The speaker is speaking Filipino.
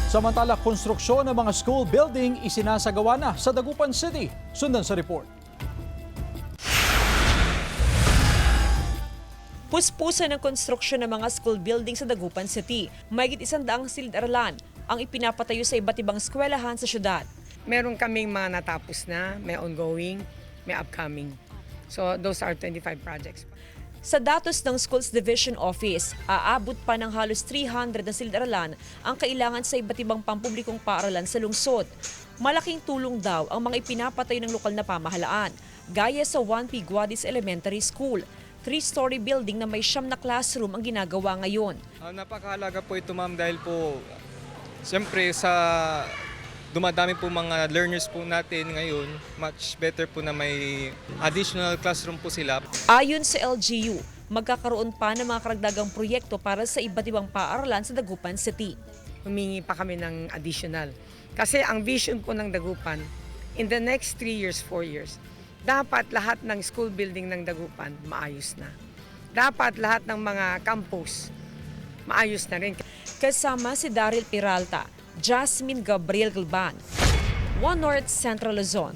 Samantala, konstruksyon ng mga school building isinasagawa na sa Dagupan City. Sundan sa report. Puspusan ng konstruksyon ng mga school building sa Dagupan City. Mahigit 100 silid-aralan ang ipinapatayo sa iba't ibang eskwelahan sa syudad. Meron kaming mga natapos na, may ongoing, may upcoming. So those are 25 projects. Sa datos ng Schools Division Office, aabot pa ng halos 300 na silid-aralan ang kailangan sa iba't ibang pampublikong paaralan sa lungsod. Malaking tulong daw ang mga ipinapatayo ng lokal na pamahalaan, gaya sa 1P Guadis Elementary School. 3-story building na may 9 na classroom ang ginagawa ngayon. Napakahalaga po ito, ma'am, dahil po siyempre sa dumadami po mga learners po natin ngayon, much better po na may additional classroom po sila. Ayon sa LGU, magkakaroon pa ng mga karagdagang proyekto para sa iba't ibang paaralan sa Dagupan City. Humingi pa kami ng additional. Kasi ang vision po ng Dagupan, in the next 3 years, 4 years, dapat lahat ng school building ng Dagupan maayos na. Dapat lahat ng mga campus maayos na rin. Kasama si Daryl Peralta, Jasmine Gabriel Galban, One North Central Luzon.